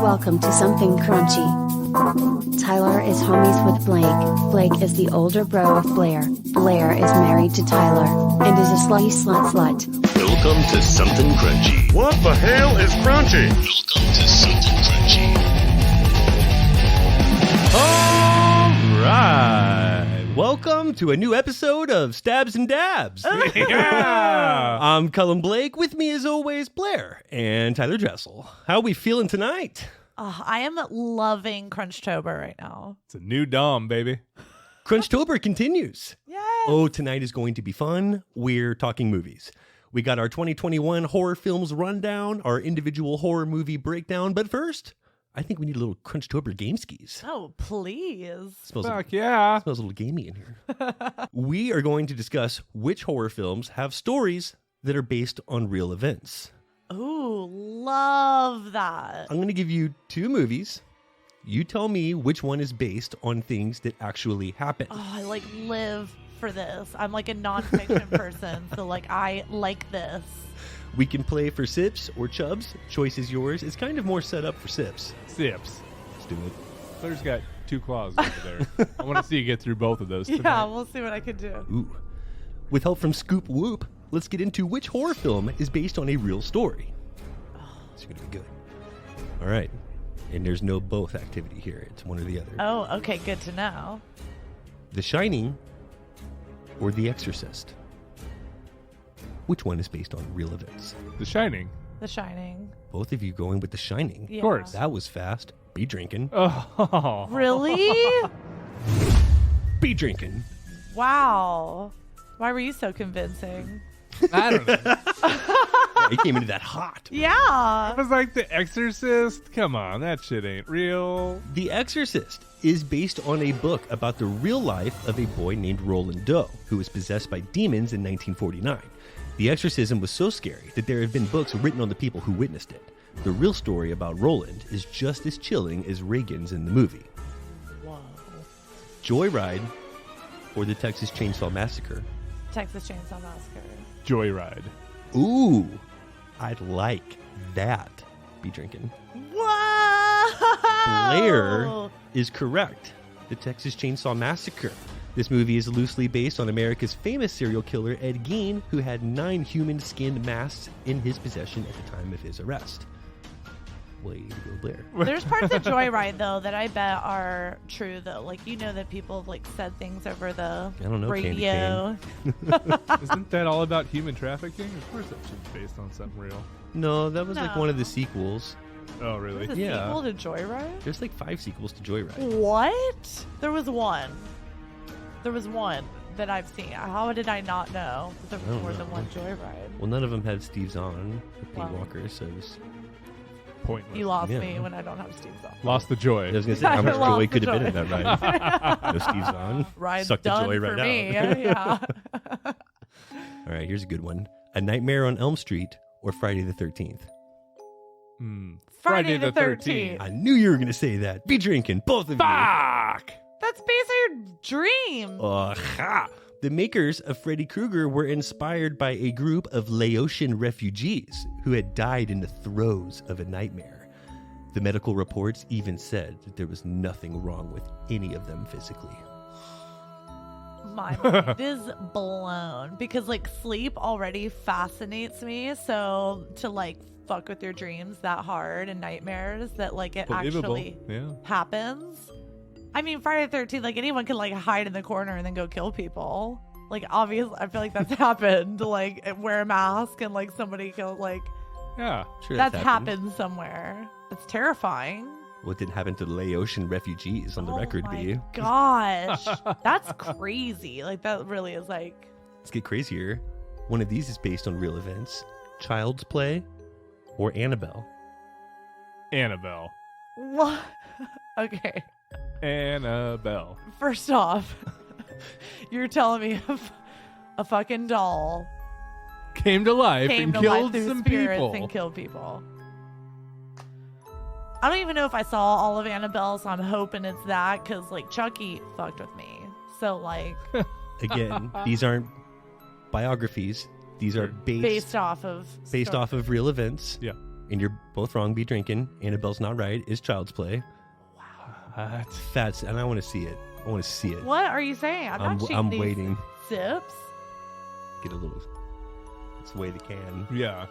Welcome to Something Crunchy. Tyler is homies with Blake. Blake is the older bro of Blair. Blair is married to Tyler, and is a slutty slut. Welcome to Something Crunchy. What the hell is crunchy? Welcome to Something Crunchy. All right. Welcome to a new episode of Stabs and Dabs. Yeah. I'm Cullen Blake. With me, as always, Blair and Tyler Dressel. How are we feeling tonight? I am loving Crunchtober right now. It's a new Dom, baby. Crunchtober continues. Yes. Oh, tonight is going to be fun. We're talking movies. We got our 2021 horror films rundown, our individual horror movie breakdown. But first, I think we need a little Crunchtober game skis. Oh, please. Smells Fuck yeah. Smells a little gamey in here. We are going to discuss which horror films have stories that are based on real events. Ooh, love that. I'm going to give you two movies. You tell me which one is based on things that actually happened. Oh, I live for this. I'm like a nonfiction person, so I like this. We can play for sips or chubs. Choice is yours. It's kind of more set up for sips. Sips. Let's do it. Claire's got two claws over there. I want to see you get through both of those tonight. Yeah, we'll see what I can do. Ooh. With help from Scoop Whoop, let's get into which horror film is based on a real story. It's going to be good. All right. And there's no both activity here. It's one or the other. Oh, okay, good to know. The Shining or The Exorcist? Which one is based on real events? The Shining. The Shining. Both of you going with The Shining. Yeah. Of course. That was fast. Be drinking. Oh. Really? Be drinking. Wow. Why were you so convincing? I don't know. He came into that hot. Yeah. I was like, The Exorcist? Come on, that shit ain't real. The Exorcist is based on a book about the real life of a boy named Roland Doe, who was possessed by demons in 1949. The exorcism was so scary that there have been books written on the people who witnessed it. The real story about Roland is just as chilling as Reagan's in the movie. Whoa. Joyride or the Texas Chainsaw Massacre? Texas Chainsaw Massacre. Joyride. Ooh, I'd like that. Be drinking. Whoa! Blair is correct. The Texas Chainsaw Massacre. This movie is loosely based on America's famous serial killer Ed Gein, who had 9 human-skinned masks in his possession at the time of his arrest. Way to go, Blair. There's parts of Joyride, though, that I bet are true, though. That people have, said things over the I don't know, radio. Isn't that all about human trafficking? Of course that shit's based on something real. No, that was one of the No. sequels. Oh, really? There's a Yeah. sequel to Joyride? There's 5 sequels to Joyride. What? There was one. There was one that I've seen. How did I not know that there I was don't more know. than one Joyride? Well, none of them had Steve Zahn or Pete Wow. Walker, so it was... Pointless. You lost Yeah. me when I don't have Steve Zahn. Lost the joy. I was going to say, how much I lost joy the could have been in joy. that ride? No Steve Zahn. Ride Suck the done joy for right me. out. Yeah. All right, here's a good one. A Nightmare on Elm Street or Friday the 13th? Friday the 13th. I knew you were going to say that. Be drinking, both of you. Fuck! That's based on your dream. Ha! The makers of Freddy Krueger were inspired by a group of Laotian refugees who had died in the throes of a nightmare. The medical reports even said that there was nothing wrong with any of them physically. My mind is blown because sleep already fascinates me. So to fuck with your dreams that hard and nightmares that it Believable. actually Yeah. happens. I mean, Friday the 13th, anyone can hide in the corner and then go kill people. Obviously, I feel like that's happened. Wear a mask and somebody kill Yeah. Sure, that's happened somewhere. It's terrifying. What didn't happen to the Laotian refugees on the record Oh my be? gosh, that's crazy. That really is Let's get crazier. One of these is based on real events. Child's Play or Annabelle? Annabelle. what? Okay. Annabelle. First off, you're telling me a fucking doll Came to life came and to life killed through some spirits people. and killed people. I don't even know if I saw all of Annabelle, so I'm hoping it's that because Chucky fucked with me. So Again, these aren't biographies. These are based off of off of real events. Yeah. and you're both wrong. Be drinking. Annabelle's Not Right is Child's Play. What? Fats, and I want to see it. I want to see it. What are you saying? I'm waiting. Sips. Get a little. Let's weigh the can. Yeah.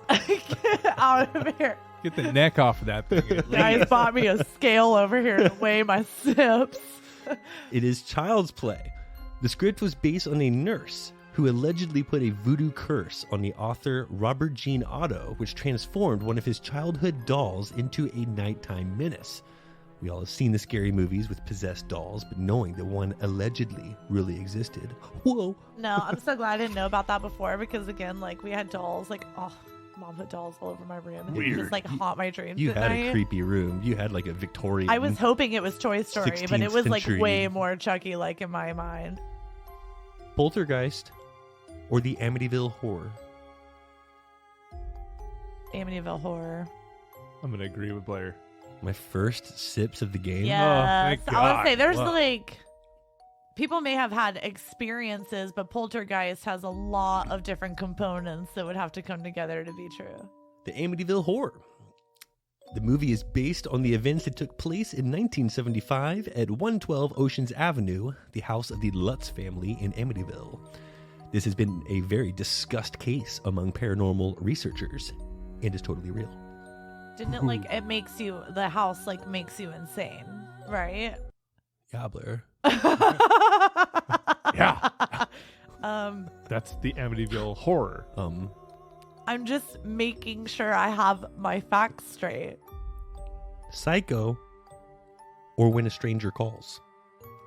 Get out of here. Get the neck off of that thing. You guys bought me a scale over here to weigh my sips. It is Child's Play. The script was based on a nurse who allegedly put a voodoo curse on the author Robert Jean Otto, which transformed one of his childhood dolls into a nighttime menace. We all have seen the scary movies with possessed dolls, but knowing that one allegedly really existed. Whoa. No, I'm so glad I didn't know about that before because, again, like, we had dolls. Like, oh, Mom put dolls all over my room. And Weird. It just, like, haunt my dreams You at had night. a creepy room. You had like a Victorian. I was hoping it was Toy Story, but it 16th was, like, century. way more Chucky-like in my mind. Poltergeist or the Amityville Horror. Amityville Horror. I'm going to agree with Blair. My first sips of the game. Yes. thank I would say God. there's Wow. like people may have had experiences, but Poltergeist has a lot of different components that would have to come together to be true. The Amityville Horror. The movie is based on the events that took place in 1975 at 112 Oceans Avenue, the house of the Lutz family in Amityville. This has been a very discussed case among paranormal researchers and is totally real. Didn't it like it makes you the house like makes you insane, right? Yeah, Blair. Yeah. Um, That's the Amityville Horror. I'm just making sure I have my facts straight. Psycho or When a Stranger Calls.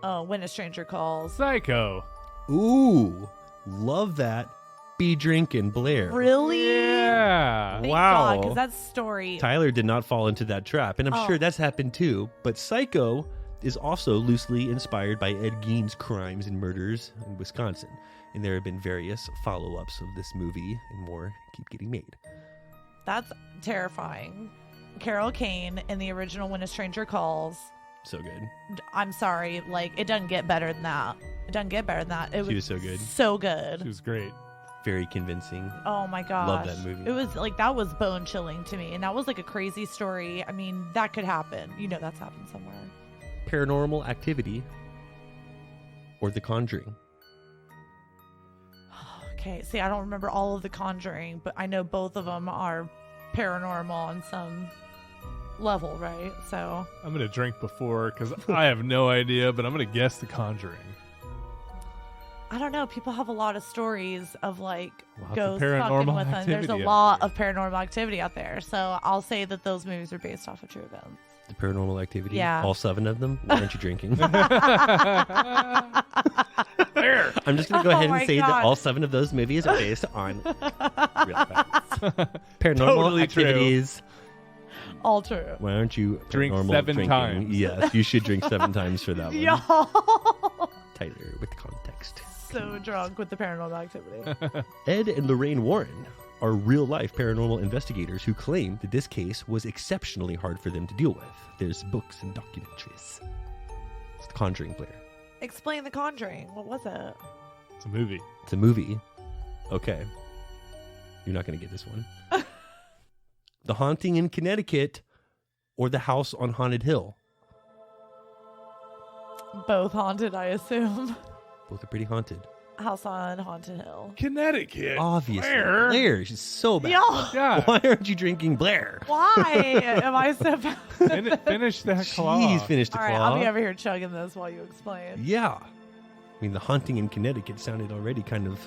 Oh, When a Stranger Calls. Psycho. Ooh, love that. Be drinking, Blair. Really? Yeah. Thank Wow. because that story. Tyler did not fall into that trap, and I'm Oh. sure that's happened too. But Psycho is also loosely inspired by Ed Gein's crimes and murders in Wisconsin, and there have been various follow-ups of this movie and more keep getting made. That's terrifying. Carol Kane in the original When a Stranger Calls. So good. I'm sorry, like it doesn't get better than that. It doesn't get better than that. It She was so good. So She good. was great. Very convincing. Oh my gosh. Love that movie. It was like that was bone chilling to me. And that was like a crazy story. I mean, that could happen. You know that's happened somewhere. Paranormal Activity or The Conjuring. Okay, see, I don't remember all of The Conjuring, but I know both of them are paranormal on some level, right? So I'm going to drink before because I have no idea, but I'm going to guess The Conjuring. I don't know. People have a lot of stories of like Lots of ghosts fucking paranormal with them. There's a activity out lot there. of paranormal activity out there. So I'll say that those movies are based off of true events. The Paranormal Activity. Yeah. All 7 of them. Why aren't you drinking? There. I'm just going to go ahead Oh and my say God. that all 7 of those movies are based on real facts. Paranormal Totally true. Activities. All true. Why aren't you Drink paranormal 7 drinking? times. Yes, you should drink 7 times for that one. Y'all Tyler with context. so drunk with the paranormal activity. Ed and Lorraine Warren are real-life paranormal investigators who claim that this case was exceptionally hard for them to deal with. There's books and documentaries. It's The Conjuring, Blair. Explain The Conjuring. What was it? It's a movie. It's a movie. Okay. You're not going to get this one. The Haunting in Connecticut or The House on Haunted Hill. Both haunted, I assume. Both are pretty haunted. House on Haunted Hill. Connecticut. Obviously. Blair. Blair, she's so bad. Y'all, Yeah. Why aren't you drinking Blair? why am I so bad? Finish that claw. Jeez, finish the All right, claw. I'll be over here chugging this while you explain. Yeah. I mean, The Haunting in Connecticut sounded already kind of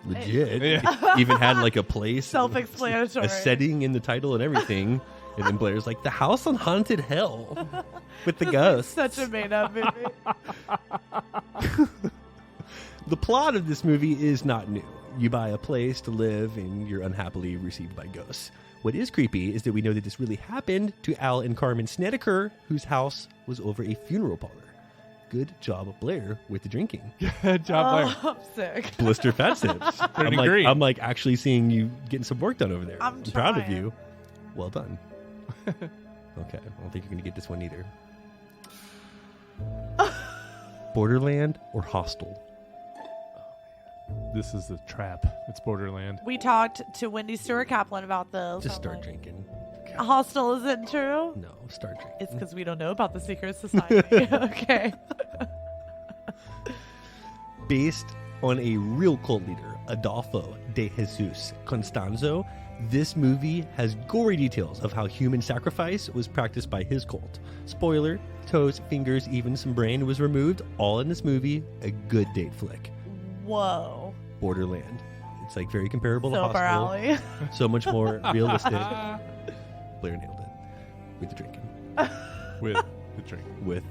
legit. Yeah. Even had like a place, Self-explanatory. a setting in the title and everything. And then Blair's like, The House on Haunted Hill with the ghosts. Such a made-up movie. The plot of this movie is not new. You buy a place to live and you're unhappily received by ghosts. What is creepy is that we know that this really happened to Al and Carmen Snedeker, whose house was over a funeral parlor. Good job, Blair, with the drinking. Good job, Blair. Oh, I'm sick. Blister fat sips. Pretty green. I'm like actually seeing you getting some work done over there. I'm proud of trying. you. Well done. Okay, I don't think you're going to get this one either. Borderland or Hostel? This is a trap. It's Borderland. We talked to Wendy Stewart Kaplan about this. Just I'm start like, drinking. Hostel isn't true? No, start drinking. It's because we don't know about the secret society. Okay. Based on a real cult leader, Adolfo de Jesus Constanzo, this movie has gory details of how human sacrifice was practiced by his cult. Spoiler, toes, fingers, even some brain was removed, all in this movie. A good date flick. Whoa. Borderland. It's like very comparable to So far Hostel. alley. So much more realistic. Blair nailed it. With the drinking. With the drink. With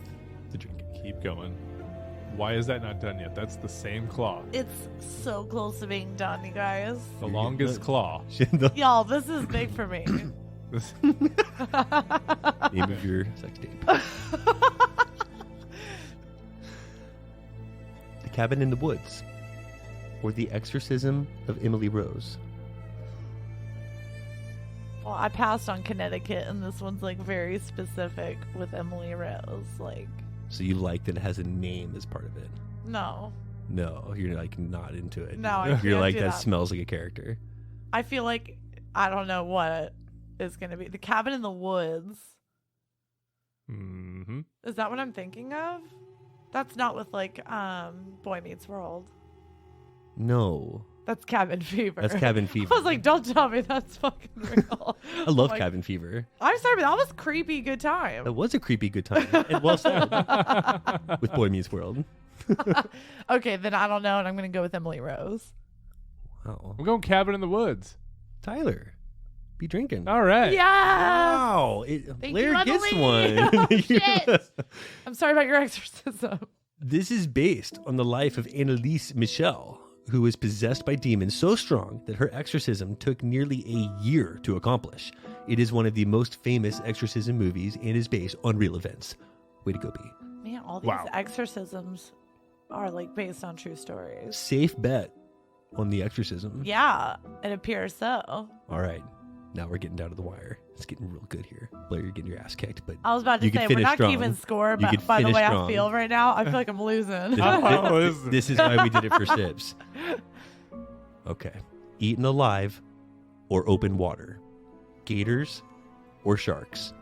the drinking. Keep going. Why is that not done yet? That's the same claw. It's so close to being done, you guys. The longest claw. Y'all, this is big for me. This- Name of your sex tape. The Cabin in the Woods, or The Exorcism of Emily Rose. Well, I passed on Connecticut, and this one's like very specific with Emily Rose. Like, So you like that it has a name as part of it? no. No, you're like not into it. No, I You're can't like do that that. smells like a character. I feel like I don't know what is going to be. The Cabin in the Woods. Mhm. Is that what I'm thinking of? That's not with like Boy Meets World. No, That's Cabin Fever. that's Cabin I Fever. was like, don't tell me that's fucking real. I love Like, Cabin Fever. I'm sorry, but that was creepy good time. That was a creepy good time. And well said. With Boy Meets World. Okay, then I don't know, and I'm going to go with Emily Rose. Wow. I'm going Cabin in the Woods. Tyler, be drinking. All right. Yes! Wow. Thank Blair you, gets Emily. one. Oh, shit. I'm sorry about your exorcism. This is based on the life of Annalise Michel, who was possessed by demons so strong that her exorcism took nearly a year to accomplish. It is one of the most famous exorcism movies and is based on real events. Way to go, B. Man, all these Wow. exorcisms are like based on true stories. Safe bet on the exorcism. Yeah, it appears so. All right. Now we're getting down to the wire. It's getting real good here. Blair, you're getting your ass kicked, but I was about to you can say, we're finish not strong. keeping score, You but can by the finish way strong. I feel right now, I feel like I'm losing. This is why we did it for sips. Okay. Eaten alive or open water? Gators or sharks?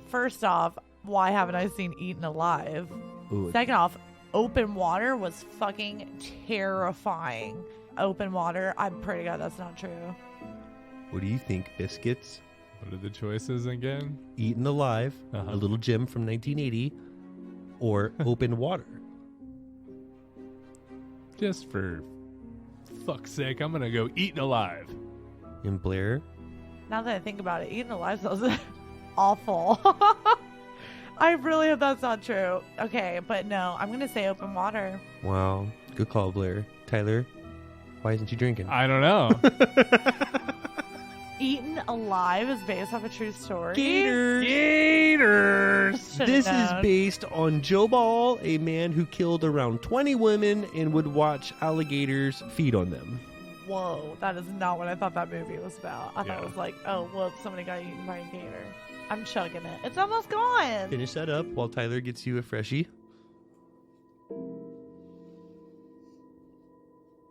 First off, why haven't I seen Eaten Alive? Ooh, Second off, open water was fucking terrifying. Open water, I'm pretty good that's not true. what do you think, biscuits? What are the choices again? Eaten alive, Uh-huh. a little gem from 1980, or open water? Just for fuck's sake, I'm going to go Eaten Alive. And Blair? Now that I think about it, Eaten Alive sounds awful. I really hope that's not true. Okay, but no, I'm going to say open water. Wow. Good call, Blair. Tyler, why isn't you drinking? I don't know. Eaten Alive is based off a true story. Gators. Should've This is known. based on Joe Ball, a man who killed around 20 women and would watch alligators feed on them. Whoa, that is not what I thought that movie was about. I thought Yeah. it was like, oh, whoops, somebody got eaten by a gator. I'm chugging it. It's almost gone. Finish that up while Tyler gets you a freshie.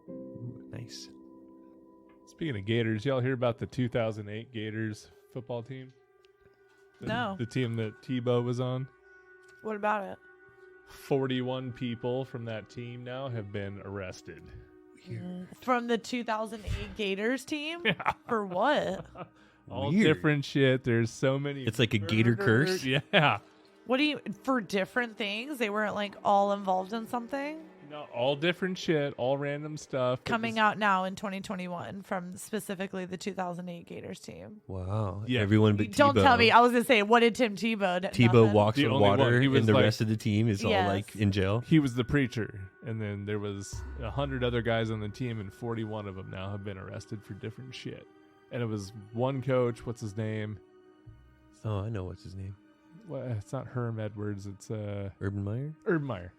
Ooh, nice. Speaking of Gators, y'all hear about the 2008 Gators football team? No. The team that Tebow was on? What about it? 41 people from that team now have been arrested. From the 2008 Gators team? For what? All Weird. different shit. There's so many. It's like a gator murdered- curse? Yeah. What do you, for different things? They weren't like all involved in something? No, all different shit, all random stuff. It Coming was- out now in 2021 from specifically the 2008 Gators team. Wow. Yeah. Everyone but Don't Tebow. tell me. I was going to say, what did Tim Tebow do? Tebow Nothing? walks The on only one. water He was and the like- rest of the team is all Yes. like in jail. He was the preacher, and then there was 100 other guys on the team, and 41 of them now have been arrested for different shit. And it was one coach. What's his name? Oh, I know what's his name. Well, it's not Herm Edwards. It's Urban Meyer? Urban Meyer.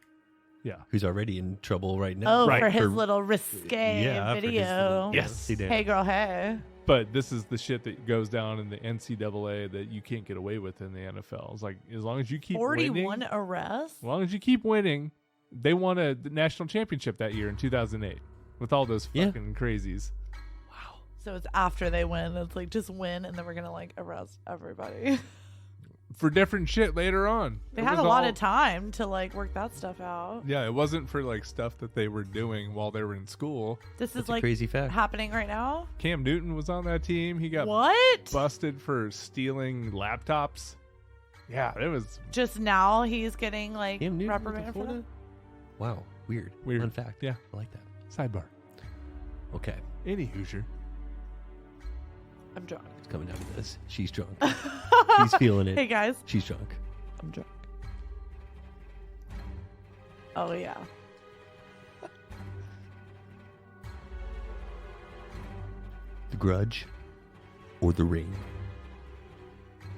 Yeah. Who's already in trouble right now. Oh, Right, for his for- little risque Yeah, for his video. little- Yes. see that. Hey, girl, hey. But this is the shit that goes down in the NCAA that you can't get away with in the NFL. It's like as long as you keep 41 winning, arrests? as long as you keep winning, They won a national championship that year in 2008 with all those Yeah. fucking crazies. So it's after they win. It's like just win, and then we're gonna like arrest everybody. For different shit later on. They It had a was lot all- of time to like work that stuff out. Yeah, it wasn't for like stuff that they were doing while they were in school. This That's is a like crazy fact. happening right now. Cam Newton was on that team. He got What? busted for stealing laptops. Yeah, it was Just now he's getting like Cam Newton went to reprimanded for Florida? that. Wow, weird. Weird. Fun fact. Yeah. I like that. sidebar. Okay, Any Hoosier. I'm drunk. it's coming down to this. She's drunk. He's feeling it. Hey guys, She's drunk. I'm drunk. Oh yeah. The Grudge or The Ring?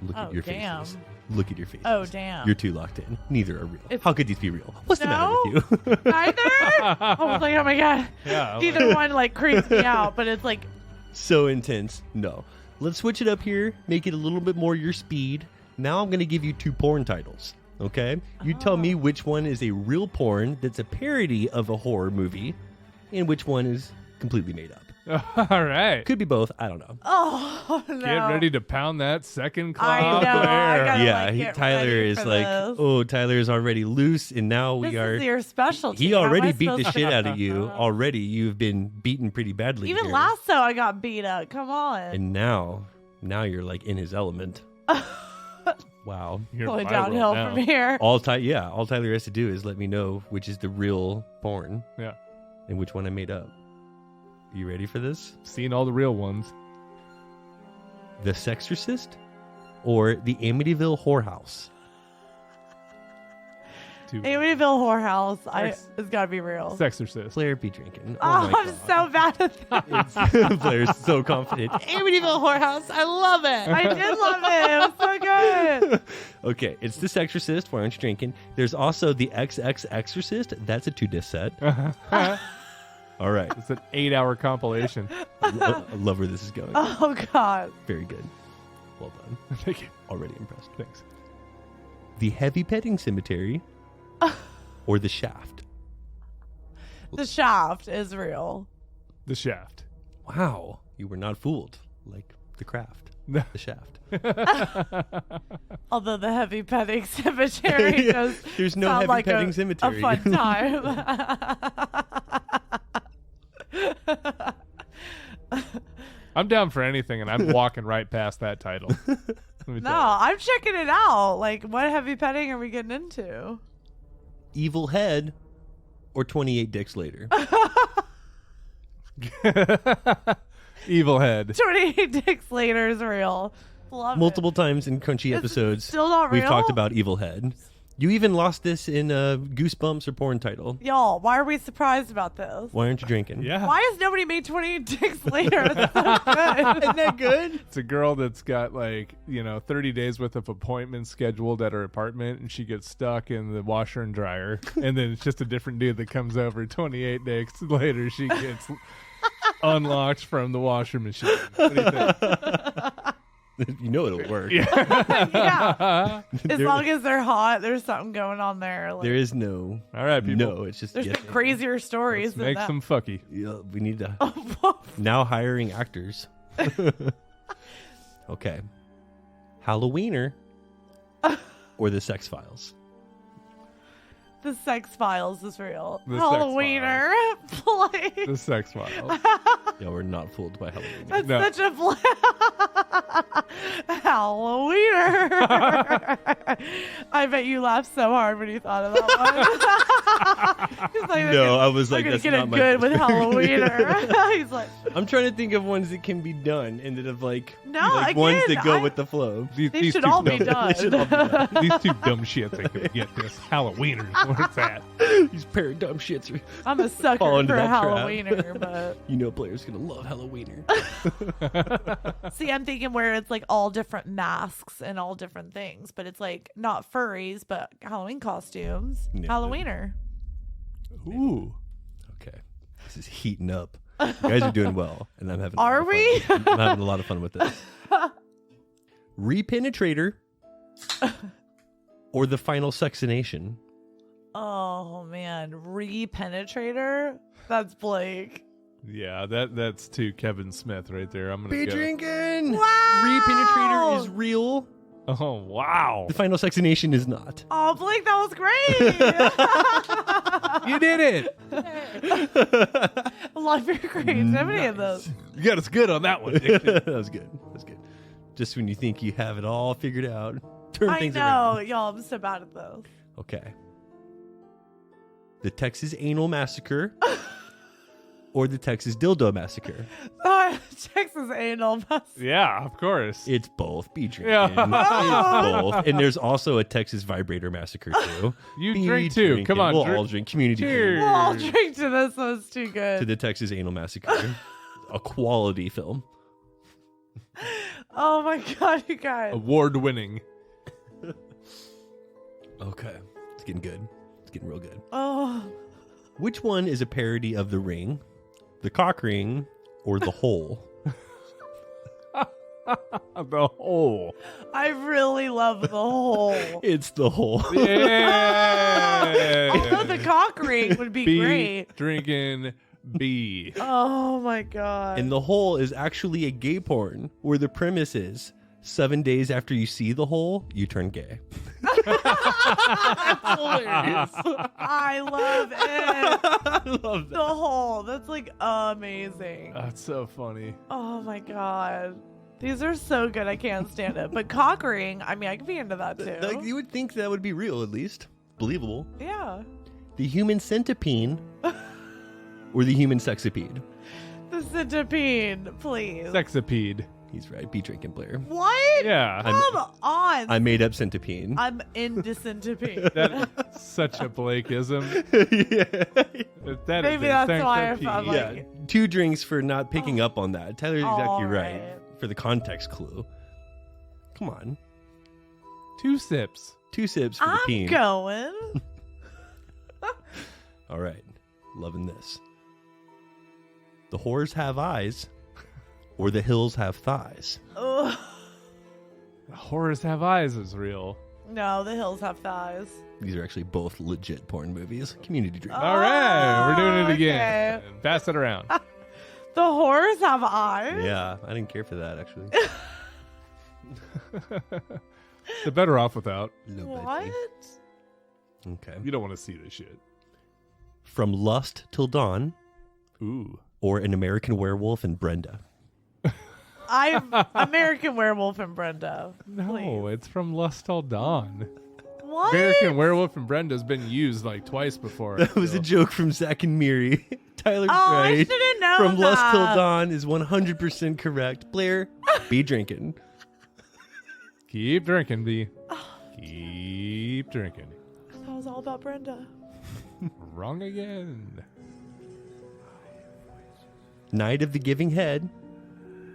Look Oh, at your damn. faces. Look at your faces. Oh damn. You're too locked in. Neither are real. If- How could these be real? What's the No? matter with you? Neither. I was like, oh my god. Yeah. Either one like creeps me out, but it's like So intense. No. Let's switch it up here. Make it a little bit more your speed. Now I'm going to give you 2 porn titles. Okay? You tell me which one is a real porn that's a parody of a horror movie and which one is completely made up. All right. Could be both. I don't know. oh no. Get ready to pound that second claw I know, Blair. I gotta- Yeah, like, get Tyler ready is for like, this. oh, Tyler is already loose, and now This we are. is your specialty. He How am already I beat the supposed to- shit out of you. Already, you've been beaten pretty badly. Even here. last show I got beat up. Come on. And now you're like in his element. Wow. You're Going viral downhill now. from here. All Tyler has to do is let me know which is the real porn Yeah. and which one I made up. You ready for this? Seen all the real ones. The Sexorcist or the Amityville Whorehouse? Two. Amityville Whorehouse. Sex- It's gotta be real. Sexorcist. Blair be drinking. Oh, my I'm God. so bad at that. Blair's so confident. Amityville Whorehouse. I love it. I did love it. It was so good. Okay, it's The Sexorcist. Why aren't you drinking? There's also the XX Exorcist. That's a 2-disc set. All right. It's an 8-hour compilation. I love where this is going. Oh God. Very good. Well done. Thank you. Already impressed. Thanks. The Heavy Petting Cemetery or The Shaft? The Shaft is real. The Shaft. Wow. You were not fooled. Like The Craft. No. The Shaft. Although the Heavy Petting Cemetery Yeah, does there's no sound Heavy like Petting a Cemetery. fun time. I'm down for anything, and I'm walking right past that title. Let me No, tell I'm checking it out. Like, what heavy petting are we getting into? Evil Head or 28 Dicks Later? you. Evil Head. 28 dicks later is real. Love Multiple times in Crunchy Is it episodes, still not we've real? talked about Evil Head. You even lost this in Goosebumps or porn title. it. Y'all, why are we surprised about this? Why aren't you drinking? Yeah. Why has nobody made 28 dicks later? That's so good. Isn't that good? It's a girl that's got 30 days worth of appointments scheduled at her apartment, and she gets stuck in the washer and dryer. And then it's just a different dude that comes over. 28 days later, she gets unlocked from the washer machine. What do you think? You know it'll work. Yeah. As There- long as they're hot, there's something going on there. Like, there is no. All right, people. No, it's just. there's yes, been crazier stories Let's than make that. some fucky. Yeah, we need to. Oh, Now hiring actors. Okay. Halloweener or The Sex Files? the Sex Files is real. The Sex Halloweener. Please. The Sex Files. Yeah, we're not fooled by Halloween. That's No. such a Halloweener. I bet you laughed so hard when you thought of that one. He's like, No, I was like, I'm gonna that's get not it my- good with Halloweener. He's like, I'm trying to think of ones that can be done instead of No, ones again, that go I- with the flow. These they should two all be dumb- done. They should all be done. These two dumb shits ain't gonna get this. Halloweeners. Where's that? These pair of dumb shits are, I'm a sucker Fall for into a that trap. Halloweener, but you know, players gonna love Halloweener. see, I'm thinking where it's like all different masks and all different things, but it's like not furries, but Halloween costumes. Yeah. Halloweener. Ooh. Okay, this is heating up. You guys are doing well, and I'm having. Are we? I'm having a lot of fun with this. Repenetrator or the final sexination? Oh, Oh man, re-penetrator? That's Blake. Yeah, that's to Kevin Smith right there. I'm gonna Be go. drinking. Wow. Re-penetrator is real. Oh wow, The final sexination is not. Oh, Blake, that was great. you did it! I love your creativity in this. You got us good on that one. Nick. That was good. Just when you think you have it all figured out, turn I things know, around. y'all. I'm so bad at this. Okay. The Texas Anal Massacre or the Texas Dildo Massacre. Texas anal. Yeah, of course. It's both. Be drinking. Yeah. It's both. And there's also a Texas Vibrator Massacre too. You Be drink too. drinking. Come on, We'll drink. all drink. Community Cheers. drink We'll all drink to this. That was too to good. the Texas Anal Massacre. A quality film. Oh my god, you guys. Award winning. Okay. It's getting good. It's getting real good. Oh. Which one is a parody of The Ring, The Cock Ring, or The Hole? The whole. I really love the whole. It's The Hole. Yeah. Although the cock ring would be Be great. drinking B. Oh my god. And The Hole is actually a gay porn where the premise is 7 days after you see the hole, you turn gay. hilarious. I love it. I love The whole. That's like amazing. That's so funny. Oh my god. These are so good. I can't stand it. But cock ring, I mean, I could be into that too. Like, you would think that would be real, at least. Believable. Yeah. The human centipede or the human sexipede? The centipede, please. Sexipede. He's right. Be drinking, Blair. What? Yeah. Come on. I made up centipede. I'm into centipede. That's such a Blakeism. Yeah. That Maybe is a that's why I'm centipede. like- Yeah. 2 drinks for not picking up on that. Tyler's exactly All right. right. For the context clue. Come on. 2 sips. 2 sips for the I'm peen. going. All right. Loving this. The whores have eyes or the hills have thighs. Ugh. Horrors Have Eyes is real. No, the hills have thighs. These are actually both legit porn movies. Community drink. All right, we're doing it okay. again. Pass it around. The whores have eyes? Yeah, I didn't care for that actually. They're better off without. What? Okay. You don't want to see this shit. From Lust Till Dawn Ooh. or An American Werewolf and Brenda. I'm American Werewolf and Brenda. No, Please. it's from Lust Till Dawn. What? American Werewolf and Brenda's been used like twice before. That was a joke from Zach and Miri. Tyler's I right. should have known From Lust Till that. Dawn is 100% correct. Blair, be drinking. Keep drinking, B. Keep drinking. That was all about Brenda. Wrong again. Night of the Giving Head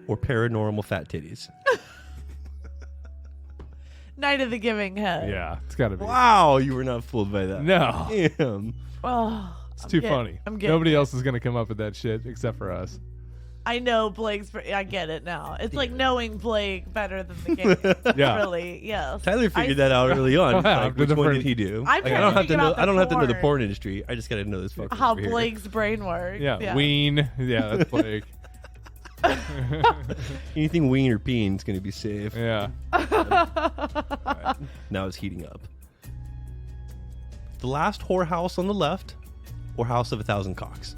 or Paranormal Fat Titties. Night of the Giving Head. Yeah, it's got to be. Wow, you were not fooled by that. No, Damn. Oh, it's too funny. I'm getting Nobody it. else is going to come up with that shit except for us. I know Blake's. I get it now. It's like knowing Blake better than the game. Yeah. Really, yes. Tyler figured that out early on. Like, After which the one first- did he do? I'm Like, trying I don't to have to figure know. out the I don't have to know the porn. porn industry. I just got to know this fucker. How over here. Blake's brain works. Yeah, Ween. Yeah, that's Blake. Anything ween or peen is going to be safe. Yeah. Alright, now it's heating up. The Last Whorehouse on the left or House of a Thousand Cocks?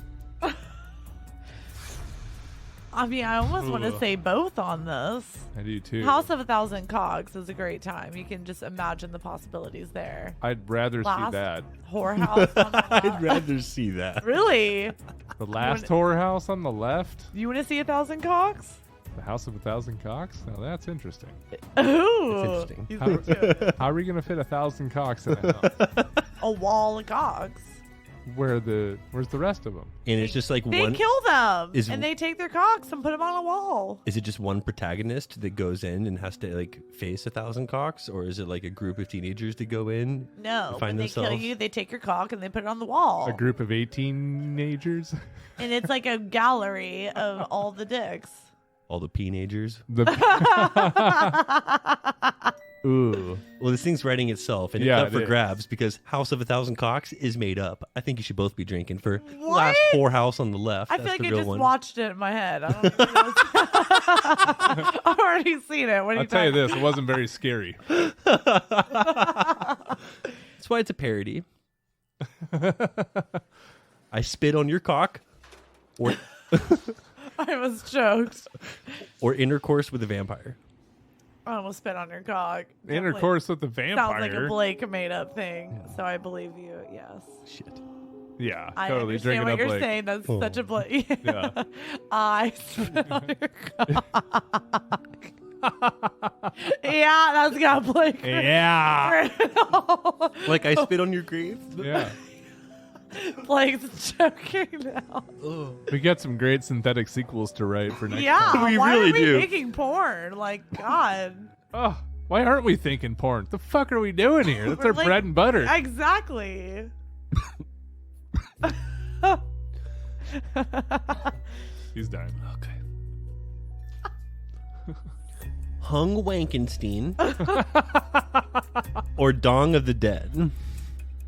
I mean, I almost want to Ugh. say both on this. I do too. House of a Thousand Cogs is a great time. You can just imagine the possibilities there. I'd rather see Last that. Whorehouse on the I'd left. rather see that. Really? The last whorehouse on the left. You want to see 1,000 Cogs? The House of a Thousand Cocks. Now that's interesting. Ooh. That's interesting. He's into it. How are we gonna fit 1,000 cocks in a house? A wall of cogs. Where's the rest of them? And it's just like They one. kill them is- and they take their cocks and put them on a wall. Is it just one protagonist that goes in and has to like face 1,000 cocks, or is it like a group of teenagers that go in? No, and when find they kill themselves? you, they take your cock and they put it on the wall. A group of 18 teenagers. And it's like a gallery of all the dicks. All the teenagers. The Ooh. Well, this thing's writing itself, and Yeah, it's up it for is. grabs because House of a Thousand Cocks is made up. I think you should both be drinking for What? last whorehouse on the left. I That's feel like the I real just one. watched it in my head. I don't know. I've already seen it. What are you I'll tell you talking- this, it wasn't very scary. That's why it's a parody. I spit on your cock, or I was choked. or intercourse with a vampire. I almost spit on your cock. Intercourse with the vampire. Sounds like a Blake made up thing. So I believe you. Yes. Shit. Yeah, I totally understand drinking what up you're like saying. That's Oh. such a Blake. Yeah. I spit on your cock. Yeah, that's got Blake. Yeah. Like I spit on your grave. Yeah. Blake's joking now. We got some great synthetic sequels to write for next Yeah, time. We why really are we do. making porn? Like, God. Oh, why aren't we thinking porn? The fuck are we doing here? That's We're our like- bread and butter. Exactly. He's dying. Okay. Hung Wankenstein or Dong of the Dead.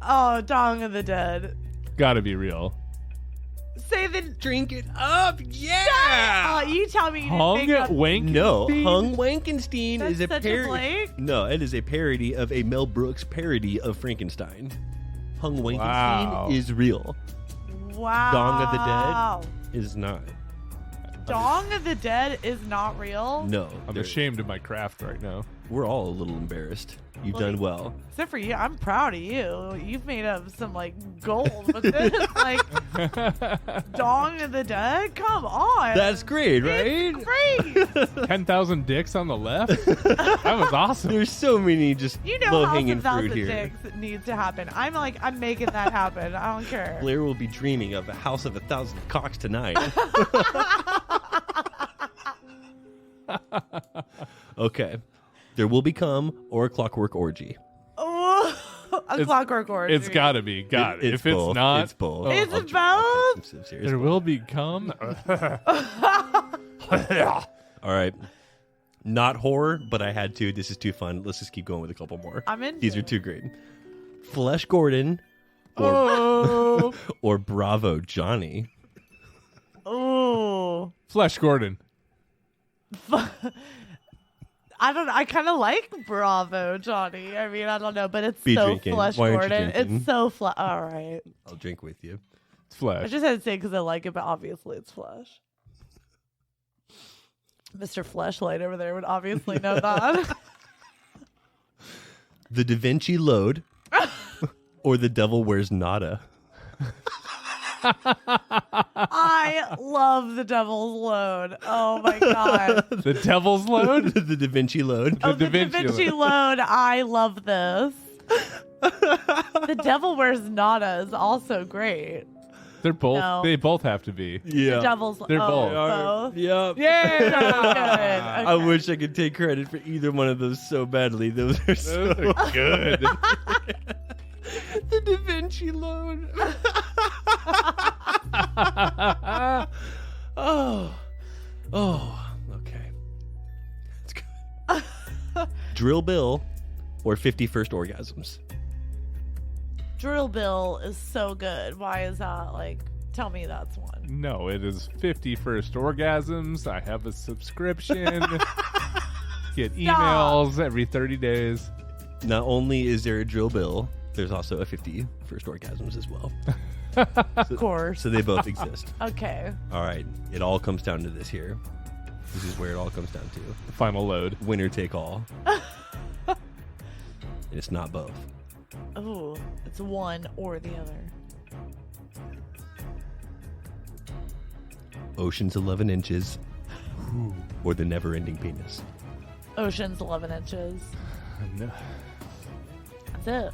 Oh, Dong of the Dead. Gotta be real. Say the. Drink it up, yeah. Oh, you tell me you didn't Hung make up. Wank. No, Hung Wankenstein That's is a such a parody. Blake? No, it is a parody of a Mel Brooks parody of Frankenstein. Hung Wankenstein Wow. is real. Wow. Dong of the Dead is not. Dong of the Dead is not real. No, I'm there- ashamed of my craft right now. We're all a little embarrassed. You've Well, done well. Except for you, I'm proud of you. You've made up some like gold with this. Like Dong of the Dead. Come on. That's great, right? It's great. 10,000 dicks on the left? That was awesome. There's so many just You know, low House hanging of fruit Thousand here. Dicks needs to happen. I'm making that happen. I don't care. Blair will be dreaming of a House of a Thousand Cocks tonight. Okay. There will become or a clockwork orgy. Oh, a clockwork orgy. It's gotta be. Got it. If it's both. not, It's both. oh, It's I'm both? I'm so serious. there will become. All right. Not horror, but I had to. This is too fun. Let's just keep going with a couple more. I'm into These are it. too great. Flesh Gordon or, Oh. or Bravo Johnny. Oh. Flesh Gordon. I don't know. I kind of like Bravo, Johnny. I mean, I don't know, but it's Be so drinking. Flesh Why aren't you Gordon. drinking? It's so Flesh. All right. I'll drink with you. It's I Flesh. just had to say because I like it, but obviously it's Flesh. Mr. Fleshlight over there would obviously know that. The Da Vinci Load or The Devil Wears Nada. I love the Devil's Load. Oh my god. The Devil's Load? The Da Vinci Load. Oh, the Da Vinci Load. I love this. The Devil Wears Nada is also great. They're both. No. They both have to be. Yeah. The Devil's They're both. both. Yep. Yeah. I wish I could take credit for either one of those so badly. Those are so Those are good. The Da Vinci Load. Oh, okay. That's good. Drill Bill or 51st Orgasms. Drill Bill is so good. Why is that? Like, tell me that's one. No, it is 51st Orgasms. I have a subscription. Get emails every 30 days. Not only is there a Drill Bill, there's also a 51st Orgasms as well. Of course. So they both exist. Okay. All right. It all comes down to this here. This is where it all comes down to. Final load. Winner take all. And it's not both. Oh, it's one or the other. Ocean's 11 Inches or The Never Ending Penis. Ocean's 11 inches. No. That's it.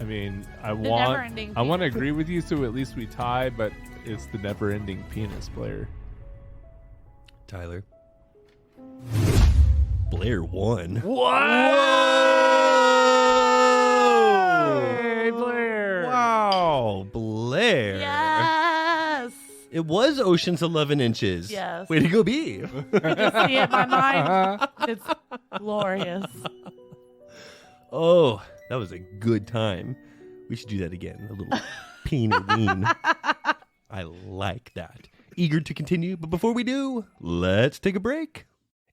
I mean, I never-ending want to penis. agree with you, so at least we tie. But it's the never-ending penis, Blair. Tyler. Blair won. Hey, Blair. Wow, Blair. Yes. It was Ocean's 11 Inches. Yes. Way to go, B. I can see it in my mind. It's glorious. Oh, that was a good time. We should do that again. A little peen or lean. I like that. Eager to continue, but before we do, let's take a break.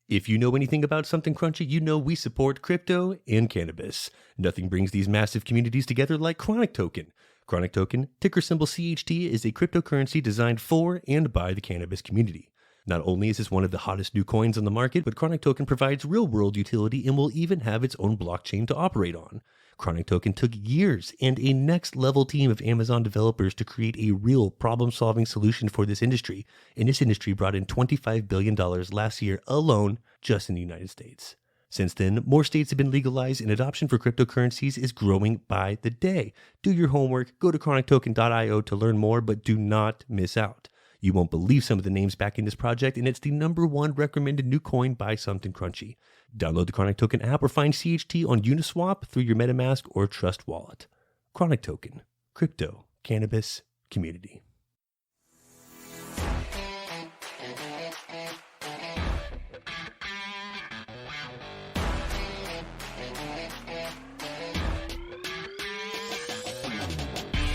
If you know anything about Something Crunchy, you know we support crypto and cannabis. Nothing brings these massive communities together like Chronic Token. Chronic Token, ticker symbol CHT, is a cryptocurrency designed for and by the cannabis community. Not only is this one of the hottest new coins on the market, but Chronic Token provides real-world utility and will even have its own blockchain to operate on. Chronic Token took years and a next-level team of Amazon developers to create a real problem-solving solution for this industry, and this industry brought in $25 billion last year alone just in the United States. Since then, more states have been legalized and adoption for cryptocurrencies is growing by the day. Do your homework, go to chronictoken.io to learn more, but do not miss out. You won't believe some of the names backing this project, and it's the #1 recommended new coin by Something Crunchy. Download the Chronic Token app or find CHT on Uniswap through your MetaMask or Trust Wallet. Chronic Token, crypto, cannabis, community.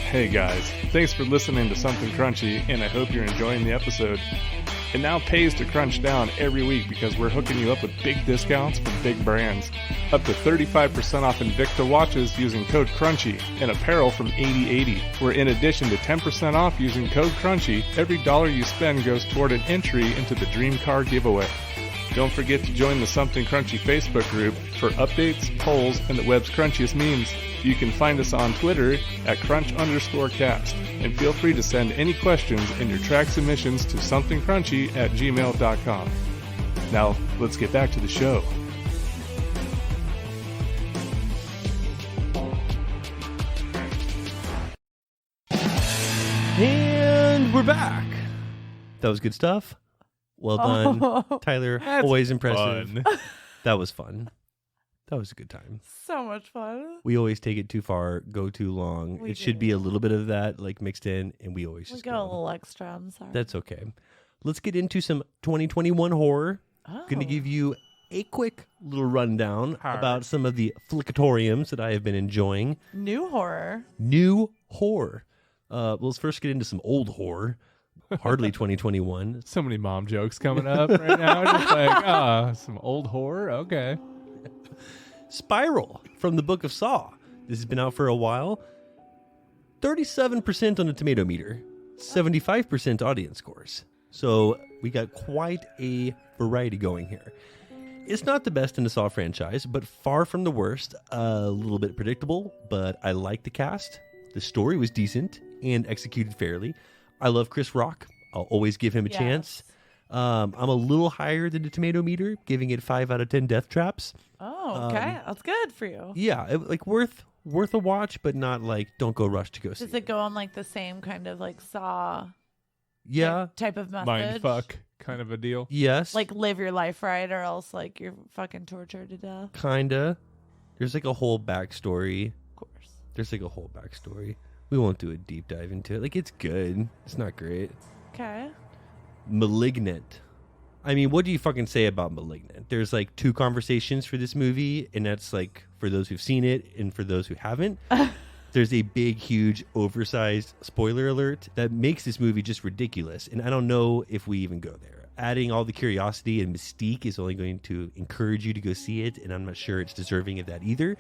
Hey guys, thanks for listening to Something Crunchy, and I hope you're enjoying the episode. It now pays to crunch down every week because we're hooking you up with big discounts from big brands. Up to 35% off Invicta watches using code CRUNCHY and apparel from 8080, where in addition to 10% off using code CRUNCHY, every dollar you spend goes toward an entry into the Dream Car giveaway. Don't forget to join the Something Crunchy Facebook group for updates, polls, and the web's crunchiest memes. You can find us on Twitter at crunch_cast, and feel free to send any questions and your track submissions to somethingcrunchy@gmail.com. Now, let's get back to the show. And we're back. That was good stuff. Well done, Tyler. Always impressive. Fun. That was fun. That was a good time. So much fun. We always take it too far, go too long. We It should do. be a little bit of that like mixed in, and we always We just go a go. little extra. I'm sorry. That's okay. Let's get into some 2021 horror. Oh. Going to give you a quick little rundown Hard. about some of the flickatoriums that I have been enjoying. New horror. New horror. Let's first get into some old horror. Hardly 2021. So many mom jokes coming up right now. Just like, some old horror? Okay. Spiral from the Book of Saw. This has been out for a while. 37% on the tomato meter, 75% audience scores. So we got quite a variety going here. It's not the best in the Saw franchise, but far from the worst. A little bit predictable, but I like the cast. The story was decent and executed fairly. I love Chris Rock. I'll always give him a chance. I'm a little higher than the tomato meter, giving it 5 out of 10 death traps. Oh, okay. That's good for you. Yeah, worth a watch, but not like don't go rush to go see. Does it go on like the same kind of like Saw Yeah. type of message? Mind fuck kind of a deal. Yes. Like live your life right, or else like you're fucking tortured to death. Kinda. There's like a whole backstory. Of course. There's like a whole backstory. We won't do a deep dive into it. Like it's good. It's not great. Okay. Malignant. I mean, what do you fucking say about Malignant? There's like 2 conversations for this movie, and that's like for those who've seen it and for those who haven't. There's a big, huge, oversized spoiler alert that makes this movie just ridiculous. And I don't know if we even go there. Adding all the curiosity and mystique is only going to encourage you to go see it, and I'm not sure it's deserving of that either.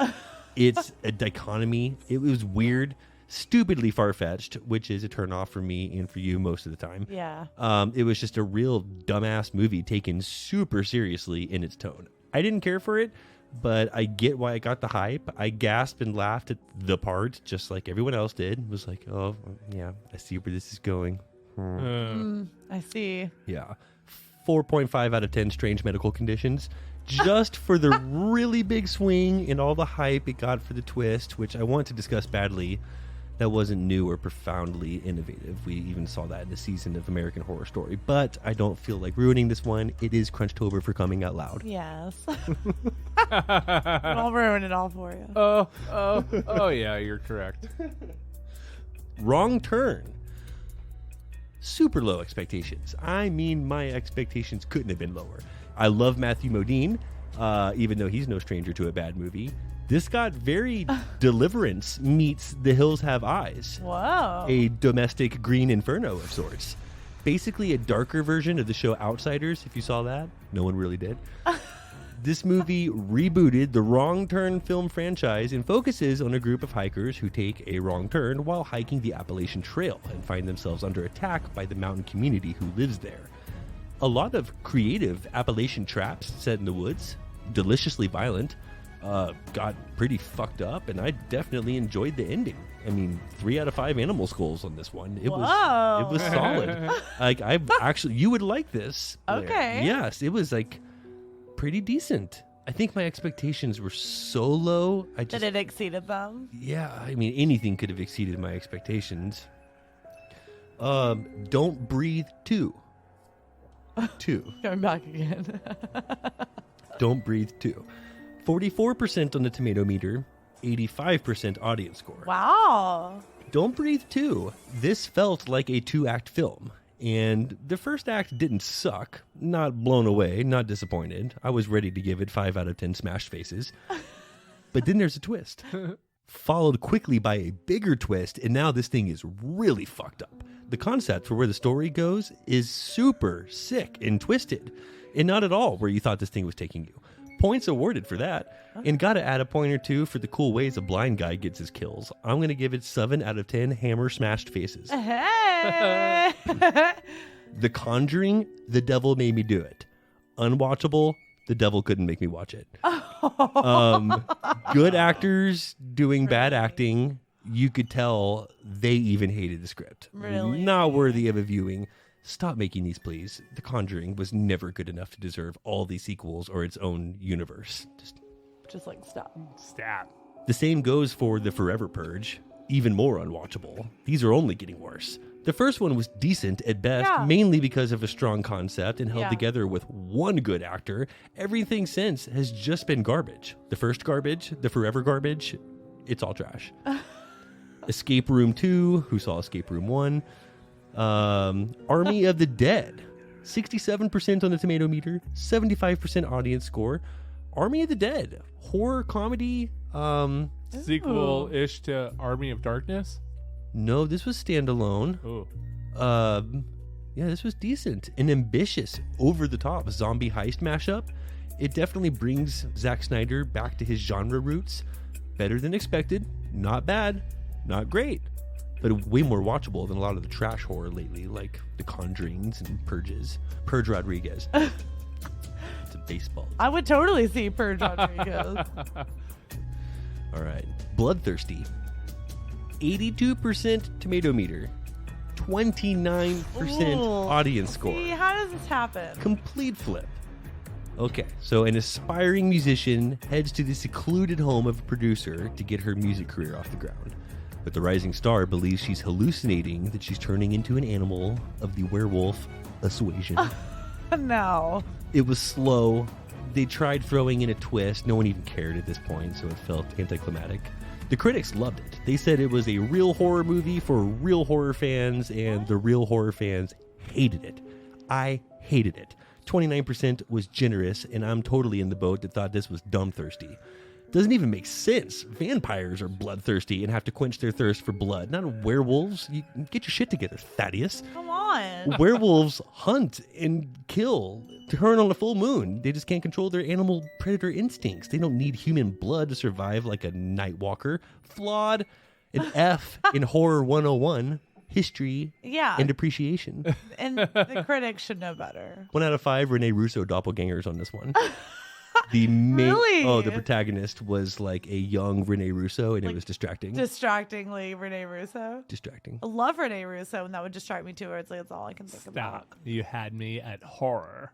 It's a dichotomy. It was weird, stupidly far-fetched, which is a turnoff for me and for you most of the time. Yeah. It was just a real dumbass movie taken super seriously in its tone. I didn't care for it, but I get why I got the hype. I gasped and laughed at the part, just like everyone else did. It was like, oh, yeah, I see where this is going. I see. Yeah. 4.5 out of 10 strange medical conditions. Just for the really big swing and all the hype it got for the twist, which I want to discuss badly. That wasn't new or profoundly innovative. We even saw that in the season of American Horror Story. But I don't feel like ruining this one. It is Crunchtober for coming out loud. Yes. I'll ruin it all for you. Oh, yeah, you're correct. Wrong Turn. Super low expectations. I mean, my expectations couldn't have been lower. I love Matthew Modine, even though he's no stranger to a bad movie. This got very Deliverance meets The Hills Have Eyes. Whoa. A domestic green inferno of sorts. Basically a darker version of the show Outsiders, if you saw that. No one really did. This movie rebooted the Wrong Turn film franchise and focuses on a group of hikers who take a wrong turn while hiking the Appalachian Trail and find themselves under attack by the mountain community who lives there. A lot of creative Appalachian traps set in the woods, deliciously violent, got pretty fucked up, and I definitely enjoyed the ending. I mean, 3 out of 5 animal skulls on this one. It was solid. Like, you would like this, Blair. Okay. Yes, it was like pretty decent. I think my expectations were so low. That it exceeded them. Yeah, I mean, anything could have exceeded my expectations. Don't Breathe 2. Going back again. Don't Breathe 2. 44% on the tomato meter, 85% audience score. Wow. Don't Breathe 2. This felt like a 2-act film. And the first act didn't suck. Not blown away, not disappointed. I was ready to give it 5 out of 10 smashed faces. But then there's a twist. Followed quickly by a bigger twist, and now this thing is really fucked up. The concept for where the story goes is super sick and twisted. And not at all where you thought this thing was taking you. Points awarded for that. And gotta add a point or two for the cool ways a blind guy gets his kills. I'm gonna give it 7 out of 10 hammer smashed faces. Hey. The Conjuring, the devil made me do it. Unwatchable, the devil couldn't make me watch it. Good actors doing bad acting. You could tell they even hated the script. Really? Not worthy of a viewing. Stop making these, please. The Conjuring was never good enough to deserve all these sequels or its own universe. Just like stop. The same goes for The Forever Purge. Even more unwatchable. These are only getting worse. The first one was decent at best, mainly because of a strong concept and held together with one good actor. Everything since has just been garbage. The first garbage, the forever garbage, it's all trash. Escape Room 2, who saw Escape Room 1? Army of the Dead, 67% on the tomato meter, 75% audience score. Army of the Dead, horror comedy. Sequel-ish to Army of Darkness? No, this was standalone. Oh. Yeah, this was decent. An ambitious, over-the-top zombie heist mashup. It definitely brings Zack Snyder back to his genre roots. Better than expected. Not bad. Not great. But way more watchable than a lot of the trash horror lately, like The Conjurings and Purges. Purge Rodriguez. It's a baseball. I would totally see Purge Rodriguez. All right. Bloodthirsty. 82% tomato meter. 29% audience score. See, how does this happen? Complete flip. Okay, so an aspiring musician heads to the secluded home of a producer to get her music career off the ground. But the rising star believes she's hallucinating, that she's turning into an animal of the werewolf persuasion. No. It was slow. They tried throwing in a twist. No one even cared at this point, so it felt anticlimactic. The critics loved it. They said it was a real horror movie for real horror fans, and the real horror fans hated it. I hated it. 29% was generous, and I'm totally in the boat that thought this was dumb thirsty. Doesn't even make sense. Vampires are bloodthirsty and have to quench their thirst for blood, not werewolves. You get your shit together, Thaddeus. Come on. Werewolves hunt and kill, turn on a full moon. They just can't control their animal predator instincts. They don't need human blood to survive like a night walker. Flawed. An F in Horror 101, history and appreciation. And the critics should know better. 1 out of 5 Rene Russo doppelgangers on this one. Really? The protagonist was like a young Rene Russo, and it was distracting. Distractingly Rene Russo? Distracting. I love Rene Russo, and that would distract me too. Or it's like, that's all I can think about. You had me at horror.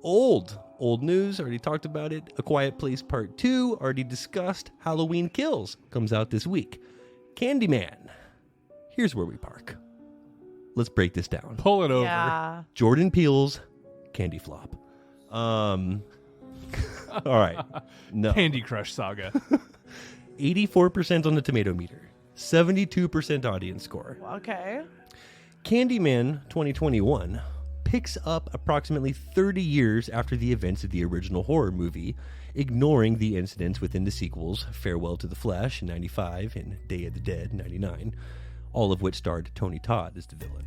Old news, already talked about it. A Quiet Place Part 2, already discussed. Halloween Kills comes out this week. Candyman. Here's where we park. Let's break this down. Pull it over. Yeah. Jordan Peele's Candy Flop. All right. No. Candy Crush Saga. 84% on the tomato meter. 72% audience score. Okay. Candyman 2021 picks up approximately 30 years after the events of the original horror movie, ignoring the incidents within the sequels Farewell to the Flesh in 95 and Day of the Dead in 99, all of which starred Tony Todd as the villain.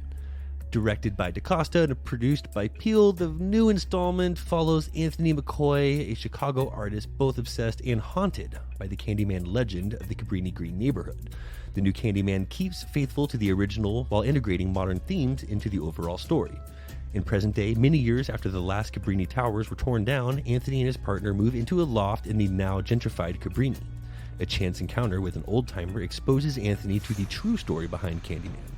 Directed by DaCosta and produced by Peele, the new installment follows Anthony McCoy, a Chicago artist both obsessed and haunted by the Candyman legend of the Cabrini Green neighborhood. The new Candyman keeps faithful to the original while integrating modern themes into the overall story. In present day, many years after the last Cabrini towers were torn down, Anthony and his partner move into a loft in the now gentrified Cabrini. A chance encounter with an old-timer exposes Anthony to the true story behind Candyman.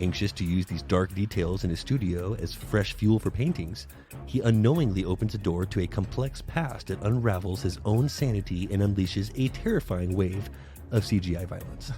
Anxious to use these dark details in his studio as fresh fuel for paintings, he unknowingly opens a door to a complex past that unravels his own sanity and unleashes a terrifying wave of CGI violence.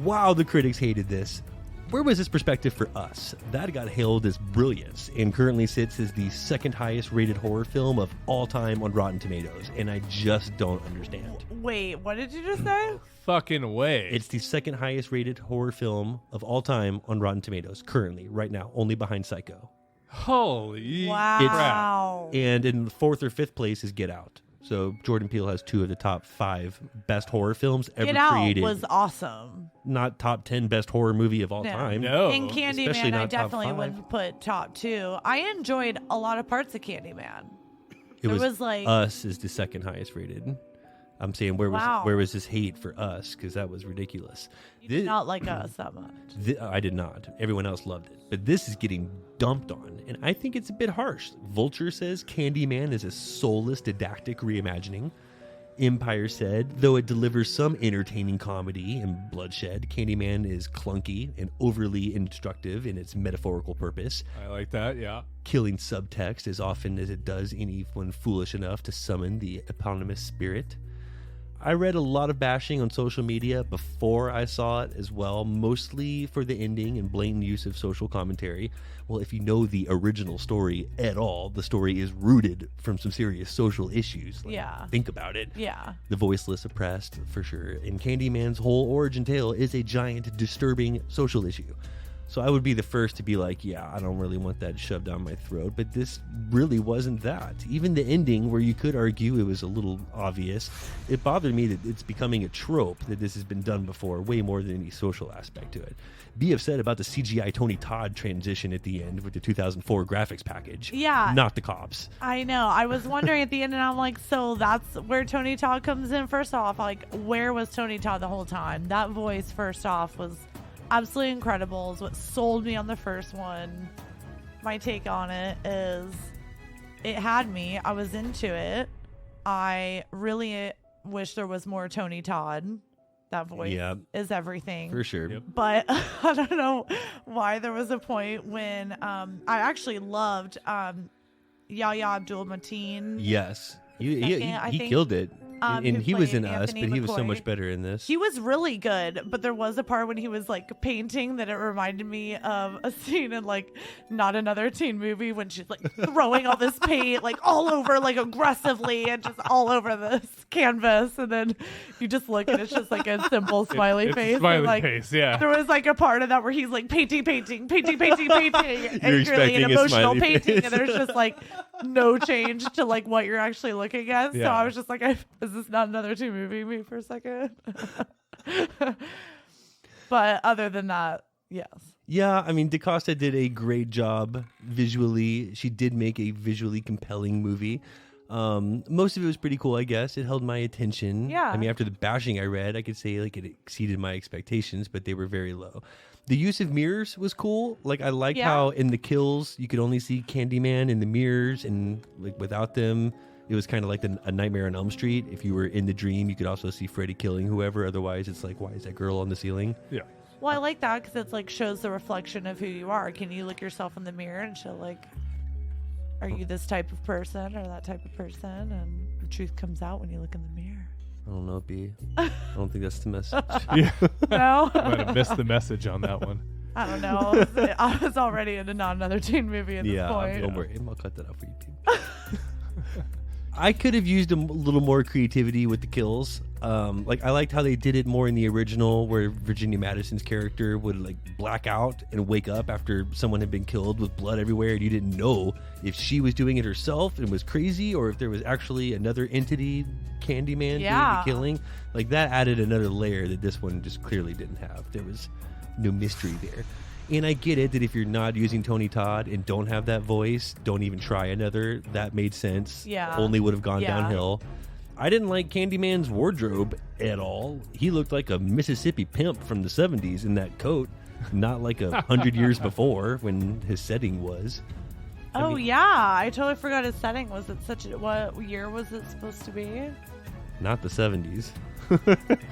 Wow, the critics hated this. Where was this perspective for us? That got hailed as brilliance and currently sits as the second highest rated horror film of all time on Rotten Tomatoes, and I just don't understand. Wait, what did you just say? Fucking way. It's the second highest rated horror film of all time on Rotten Tomatoes, currently, right now, only behind Psycho. Holy Wow. And in fourth or fifth place is Get Out. So Jordan Peele has 2 of the top 5 best horror films ever Get Out created. was awesome. Not top 10 best horror movie of all time. No. And especially Candyman, I not top definitely 5. would put top 2. I enjoyed a lot of parts of Candyman. It There was, was like- Us is the second highest rated. I'm saying where Wow. was this hate for Us? Because that was ridiculous. You did not like us that much. I did not. Everyone else loved it. But this is getting dumped on, and I think it's a bit harsh. Vulture says Candyman is a soulless, didactic reimagining. Empire said, though it delivers some entertaining comedy and bloodshed, Candyman is clunky and overly instructive in its metaphorical purpose, I like that, yeah. killing subtext as often as it does anyone foolish enough to summon the eponymous spirit. I read a lot of bashing on social media before I saw it as well, mostly for the ending and blatant use of social commentary. Well, if you know the original story at all, the story is rooted from some serious social issues. Yeah. Think about it. Yeah. The voiceless oppressed, for sure. And Candyman's whole origin tale is a giant, disturbing social issue. So I would be the first to be like, yeah, I don't really want that shoved down my throat. But this really wasn't that. Even the ending, where you could argue it was a little obvious, it bothered me that it's becoming a trope that this has been done before, way more than any social aspect to it. Be upset about the CGI Tony Todd transition at the end with the 2004 graphics package. Yeah. Not the cops. I know. I was wondering at the end, and I'm like, so that's where Tony Todd comes in. First off, like, where was Tony Todd the whole time? That voice, first off, was absolutely incredible. Is what sold me on the first one. My take on it is it had me. I was into it. I really wish there was more Tony Todd. That voice is everything. For sure. Yep. But I don't know why there was a point when I actually loved Yahya Abdul-Mateen. Yes. He think, killed it. who And he was in played Us, Anthony but he was so McCoy. much better in this. He was really good, but there was a part when he was like painting that it reminded me of a scene in like Not Another Teen Movie when she's like throwing all this paint like all over like aggressively and just all over this canvas, and then you just look and it's just like a simple smiley It's a face. smiley and, like, face, yeah. There was like a part of that where he's like painting, angrily expecting and a emotional smiley painting, face. and there's just like no change to like what you're actually looking at. So Yeah. I was just like, is this Not Another Teen Movie me for a second? But other than that, yes. Yeah, I mean, DaCosta did a great job visually. She did make a visually compelling movie. Most of it was pretty cool, I guess. It held my attention. Yeah. I mean, after the bashing I read, I could say like it exceeded my expectations, but they were very low. The use of mirrors was cool. Like, I like how in the kills you could only see Candyman in the mirrors, and like without them, it was kind of like a Nightmare on Elm Street. If you were in the dream, you could also see Freddy killing whoever. Otherwise, it's like, why is that girl on the ceiling? Yeah. Well, I like that because it's like shows the reflection of who you are. Can you look yourself in the mirror and show like, are you this type of person or that type of person? And the truth comes out when you look in the mirror. I don't know, B. I don't think that's the message. Yeah. No, Might have missed the message on that one. I don't know. I was already into Not Another Teen Movie at this point. Don't worry. I'll cut that out for you, too. I could have used a little more creativity with the kills. Like I liked how they did it more in the original, where Virginia Madison's character would like black out and wake up after someone had been killed with blood everywhere, and you didn't know if she was doing it herself and was crazy, or if there was actually another entity, Candyman, doing the killing. Like that added another layer that this one just clearly didn't have. There was no mystery there. And I get it that if you're not using Tony Todd and don't have that voice, don't even try another. That made sense. Yeah. Only would have gone downhill. I didn't like Candyman's wardrobe at all. He looked like a Mississippi pimp from the 70s in that coat, not like 100 years before when his setting was. I totally forgot his setting. Was it what year was it supposed to be? Not the 70s.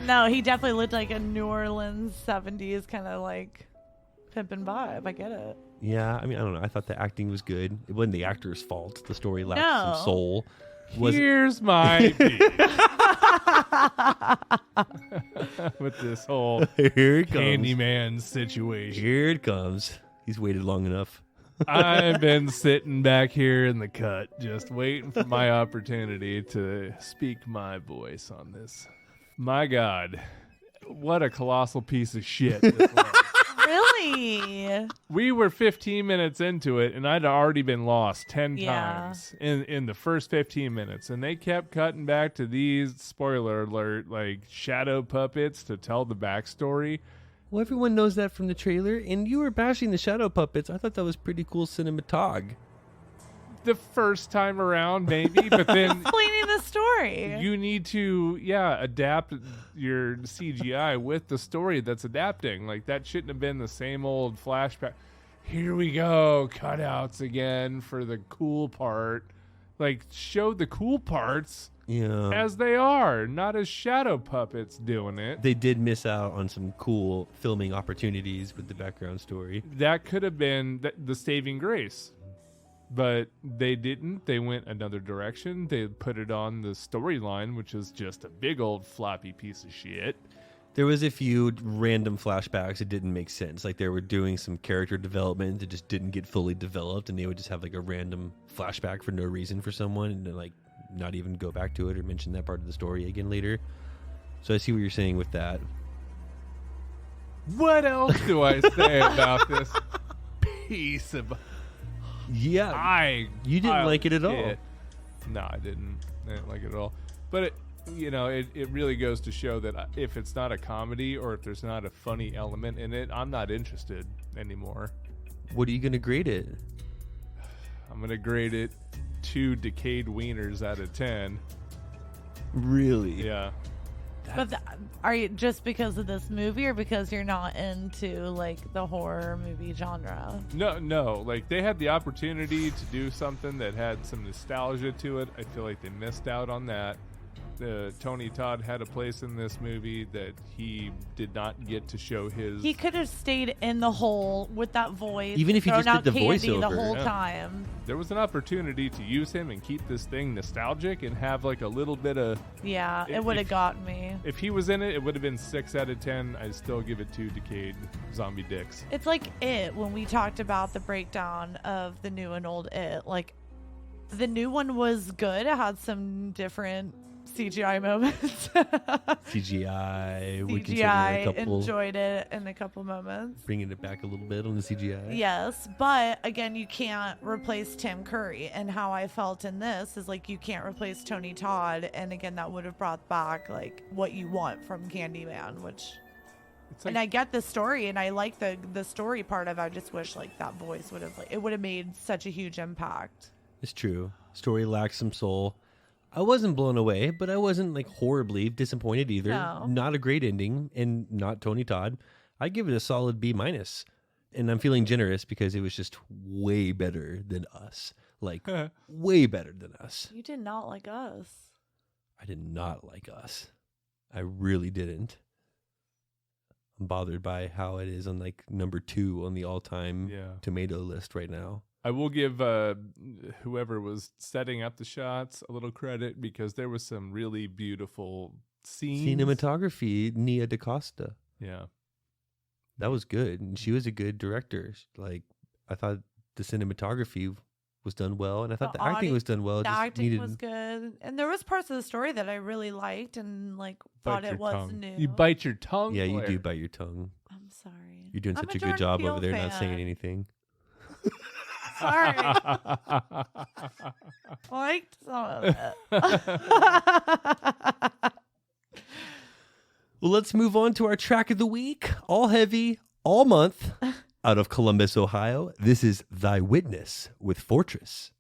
No, he definitely looked like a New Orleans 70s kind of like pimpin' vibe. I get it. Yeah, I mean, I don't know. I thought the acting was good. It wasn't the actor's fault. The story lacked some soul. Here's my beef with this whole Here it comes. Candyman situation. Here it comes. He's waited long enough. I've been sitting back here in the cut, just waiting for my opportunity to speak my voice on this. My God, what a colossal piece of shit this was. Really? We were 15 minutes into it, and I'd already been lost 10 times in the first 15 minutes. And they kept cutting back to these, spoiler alert, like shadow puppets to tell the backstory. Well, everyone knows that from the trailer, and you were bashing the shadow puppets. I thought that was pretty cool cinematog. The first time around, maybe, but then Explaining the story. you need to, adapt your CGI with the story that's adapting. Like, that shouldn't have been the same old flashback. Here we go, cutouts again for the cool part. Like, show the cool parts as they are, not as shadow puppets doing it. They did miss out on some cool filming opportunities with the background story. That could have been the saving grace. But they didn't. They went another direction. They put it on the storyline, which is just a big old floppy piece of shit. There was a few random flashbacks that didn't make sense. Like they were doing some character development that just didn't get fully developed, and they would just have like a random flashback for no reason for someone, and then like not even go back to it or mention that part of the story again later. So I see what you're saying with that. What else do I say about this piece of... Yeah, you didn't like it at all. No, I didn't like it at all. But it really goes to show that if it's not a comedy or if there's not a funny element in it, I'm not interested anymore. What are you going to grade it? I'm going to grade it 2 decayed wieners out of 10. Really? Yeah. But are you just because of this movie, or because you're not into like the horror movie genre? No. Like they had the opportunity to do something that had some nostalgia to it. I feel like they missed out on that. Tony Todd had a place in this movie that he did not get to show his. He could have stayed in the hole with that voice, even if he just did the voiceover the whole time. There was an opportunity to use him and keep this thing nostalgic and have like a little bit of. Yeah, it would have got me. If he was in it, it would have been 6 out of 10. I'd still give it 2 decayed zombie dicks. It's like It, when we talked about the breakdown of the new and old It. Like the new one was good. It had some different CGI moments. CGI. CGI, enjoyed it in a couple moments. Bringing it back a little bit on the CGI. Yes, but again, you can't replace Tim Curry. And how I felt in this is like you can't replace Tony Todd. And again, that would have brought back like what you want from Candyman, which... and I get the story, and I like the story part of it. I just wish like that voice would have it would have made such a huge impact. It's true. Story lacks some soul. I wasn't blown away, but I wasn't like horribly disappointed either. No. Not a great ending, and not Tony Todd. I give it a solid B-. And I'm feeling generous because it was just way better than Us. Like, way better than Us. You did not like Us. I did not like Us. I really didn't. I'm bothered by how it is on like number 2 on the all-time tomato list right now. I will give whoever was setting up the shots a little credit because there was some really beautiful scenes. Cinematography, Nia DaCosta. Yeah. That was good. And she was a good director. Like, I thought the cinematography was done well, and I thought the acting audio- was done well. It The just acting needed... was good, and there was parts of the story that I really liked and like thought Bite it your was tongue. new. You bite your tongue. Yeah, you Blair. do bite your tongue. I'm sorry. You're doing I'm such a good Jordan job Peele over there, not saying fan. anything. Sorry. Liked some of it. Well, let's move on to our track of the week. All heavy, all month, out of Columbus, Ohio. This is Thy Witness with Fortress.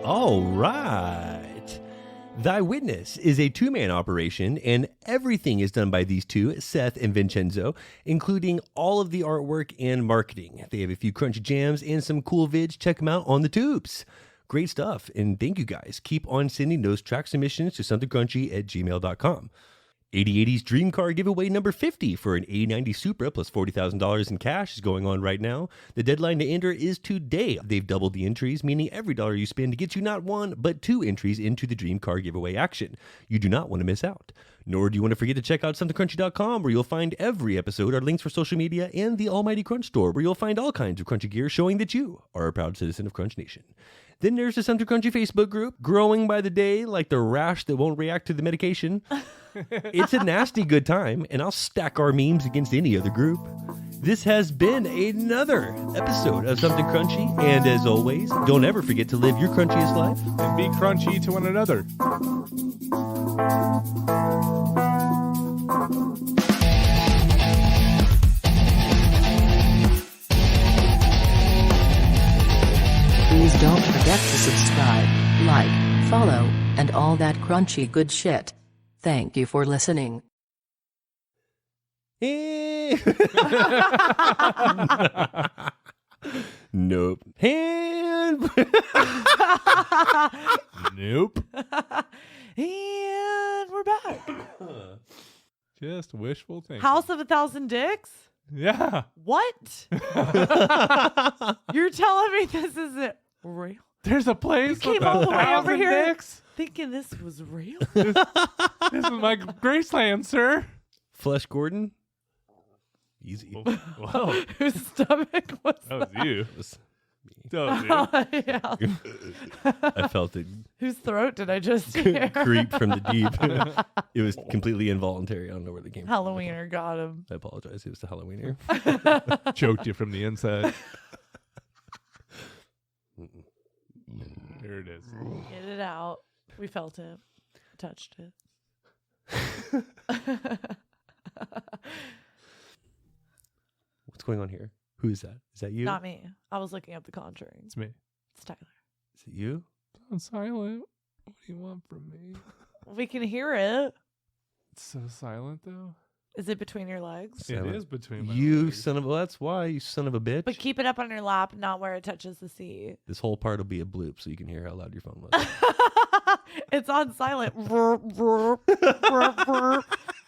All right. Thy Witness is a two-man operation, and everything is done by these two, Seth and Vincenzo, including all of the artwork and marketing. They have a few crunchy jams and some cool vids. Check them out on the tubes. Great stuff. And thank you guys. Keep on sending those track submissions to somethincrunchy@gmail.com. 8080's Dream Car giveaway number 50 for an 8090 Supra plus $40,000 in cash is going on right now. The deadline to enter is today. They've doubled the entries, meaning every dollar you spend gets you not one, but 2 entries into the Dream Car giveaway action. You do not want to miss out. Nor do you want to forget to check out somethincrunchy.com, where you'll find every episode, our links for social media, and the almighty Crunch store, where you'll find all kinds of crunchy gear showing that you are a proud citizen of Crunch Nation. Then there's the Something Crunchy Facebook group, growing by the day like the rash that won't react to the medication. It's a nasty good time, and I'll stack our memes against any other group. This has been another episode of Something Crunchy, and as always, don't ever forget to live your crunchiest life. And be crunchy to one another. Please don't forget to subscribe, like, follow, and all that crunchy good shit. Thank you for listening. Nope. And Nope. And we're back. Just wishful thinking. House of 1,000 Dicks? Yeah. What? You're telling me this isn't real? There's a place You with came all the way over 1,000 here dicks. thinking this was real? This is my Graceland, sir. Flesh Gordon. Easy. Whoa. Whose stomach was That was you. Was me. That was you. yeah. I felt it Whose throat did I just hear? creep from the deep. It was completely involuntary. I don't know where they came from. Halloweener got him. I apologize. It was the Halloweener. Choked you from the inside. There it is. Get it out. We felt it. Touched it. What's going on here? Who is that? Is that you? Not me. I was looking up The Conjuring. It's me. It's Tyler. Is it you? I'm silent. What do you want from me? We can hear it. It's so silent, though. Is it between your legs? Silent. It is between my You legs. son of a... Well, that's why, you son of a bitch. But keep it up on your lap, not where it touches the seat. This whole part will be a bloop so you can hear how loud your phone was. It's on silent.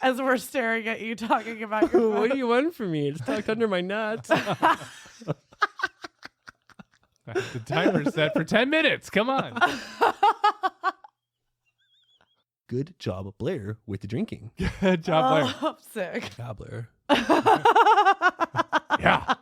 As we're staring at you talking about your phone. What do you want from me? It's tucked under my nuts. The timer's set for 10 minutes. Come on. Good job, Blair, with the drinking. Good job, Blair. I'm sick. Job, Blair. Yeah.